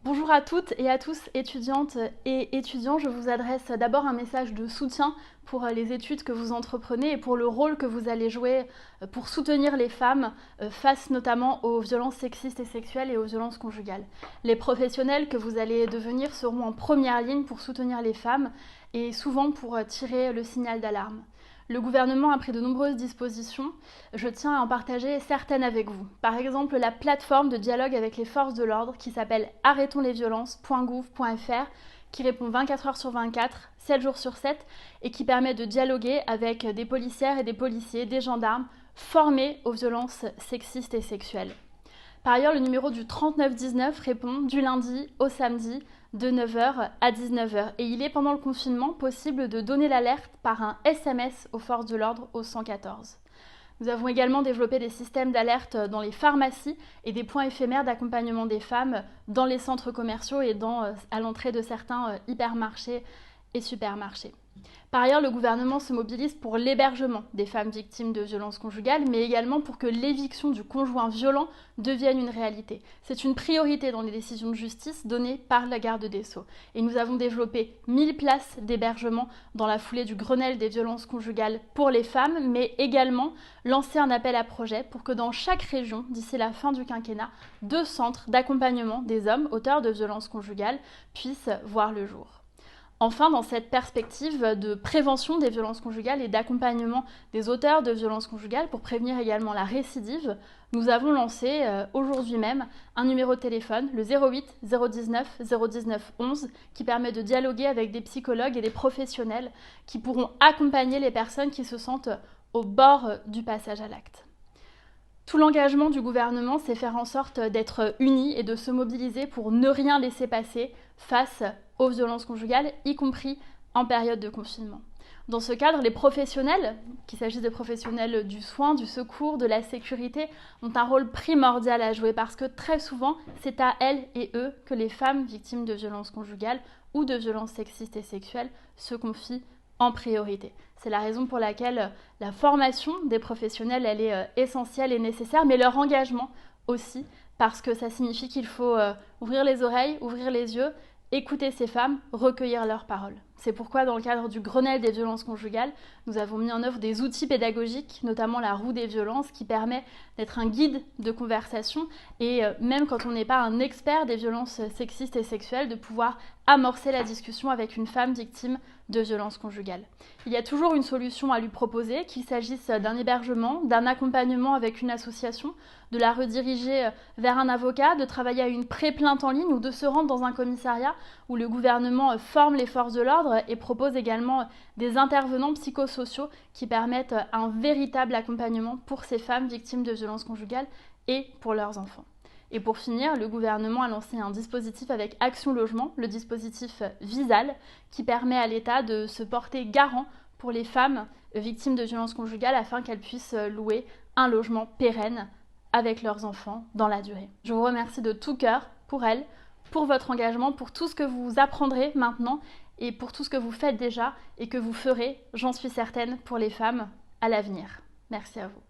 Bonjour à toutes et à tous, étudiantes et étudiants. Je vous adresse d'abord un message de soutien pour les études que vous entreprenez et pour le rôle que vous allez jouer pour soutenir les femmes face notamment aux violences sexistes et sexuelles et aux violences conjugales. Les professionnels que vous allez devenir seront en première ligne pour soutenir les femmes et souvent pour tirer le signal d'alarme. Le gouvernement a pris de nombreuses dispositions. Je tiens à en partager certaines avec vous. Par exemple, la plateforme de dialogue avec les forces de l'ordre qui s'appelle arrêtonslesviolences.gouv.fr qui répond 24 heures sur 24, 7 jours sur 7 et qui permet de dialoguer avec des policières et des policiers, des gendarmes formés aux violences sexistes et sexuelles. Par ailleurs, le numéro du 3919 répond du lundi au samedi de 9h à 19h. Et il est pendant le confinement possible de donner l'alerte par un SMS aux forces de l'ordre au 114. Nous avons également développé des systèmes d'alerte dans les pharmacies et des points éphémères d'accompagnement des femmes dans les centres commerciaux et à l'entrée de certains hypermarchés et supermarchés. Par ailleurs, le gouvernement se mobilise pour l'hébergement des femmes victimes de violences conjugales, mais également pour que l'éviction du conjoint violent devienne une réalité. C'est une priorité dans les décisions de justice données par la garde des Sceaux. Et nous avons développé 1000 places d'hébergement dans la foulée du Grenelle des violences conjugales pour les femmes, mais également lancé un appel à projet pour que dans chaque région, d'ici la fin du quinquennat, 2 centres d'accompagnement des hommes auteurs de violences conjugales puissent voir le jour. Enfin, dans cette perspective de prévention des violences conjugales et d'accompagnement des auteurs de violences conjugales pour prévenir également la récidive, nous avons lancé aujourd'hui même un numéro de téléphone, le 08 019 019 11, qui permet de dialoguer avec des psychologues et des professionnels qui pourront accompagner les personnes qui se sentent au bord du passage à l'acte. Tout l'engagement du gouvernement, c'est faire en sorte d'être unis et de se mobiliser pour ne rien laisser passer face aux violences conjugales, y compris en période de confinement. Dans ce cadre, les professionnels, qu'il s'agisse des professionnels du soin, du secours, de la sécurité, ont un rôle primordial à jouer parce que très souvent, c'est à elles et eux que les femmes victimes de violences conjugales ou de violences sexistes et sexuelles se confient en priorité. C'est la raison pour laquelle la formation des professionnels, elle est essentielle et nécessaire, mais leur engagement aussi, parce que ça signifie qu'il faut ouvrir les oreilles, ouvrir les yeux, écouter ces femmes, recueillir leurs paroles. C'est pourquoi, dans le cadre du Grenelle des violences conjugales, nous avons mis en œuvre des outils pédagogiques, notamment la roue des violences, qui permet d'être un guide de conversation et même quand on n'est pas un expert des violences sexistes et sexuelles, de pouvoir amorcer la discussion avec une femme victime de violences conjugales. Il y a toujours une solution à lui proposer, qu'il s'agisse d'un hébergement, d'un accompagnement avec une association, de la rediriger vers un avocat, de travailler à une pré-plainte en ligne ou de se rendre dans un commissariat où le gouvernement forme les forces de l'ordre et propose également des intervenants psychosociaux qui permettent un véritable accompagnement pour ces femmes victimes de violences conjugales et pour leurs enfants. Et pour finir, le gouvernement a lancé un dispositif avec Action Logement, le dispositif Visal, qui permet à l'État de se porter garant pour les femmes victimes de violences conjugales afin qu'elles puissent louer un logement pérenne avec leurs enfants dans la durée. Je vous remercie de tout cœur pour elles, pour votre engagement, pour tout ce que vous apprendrez maintenant et pour tout ce que vous faites déjà et que vous ferez, j'en suis certaine, pour les femmes à l'avenir. Merci à vous.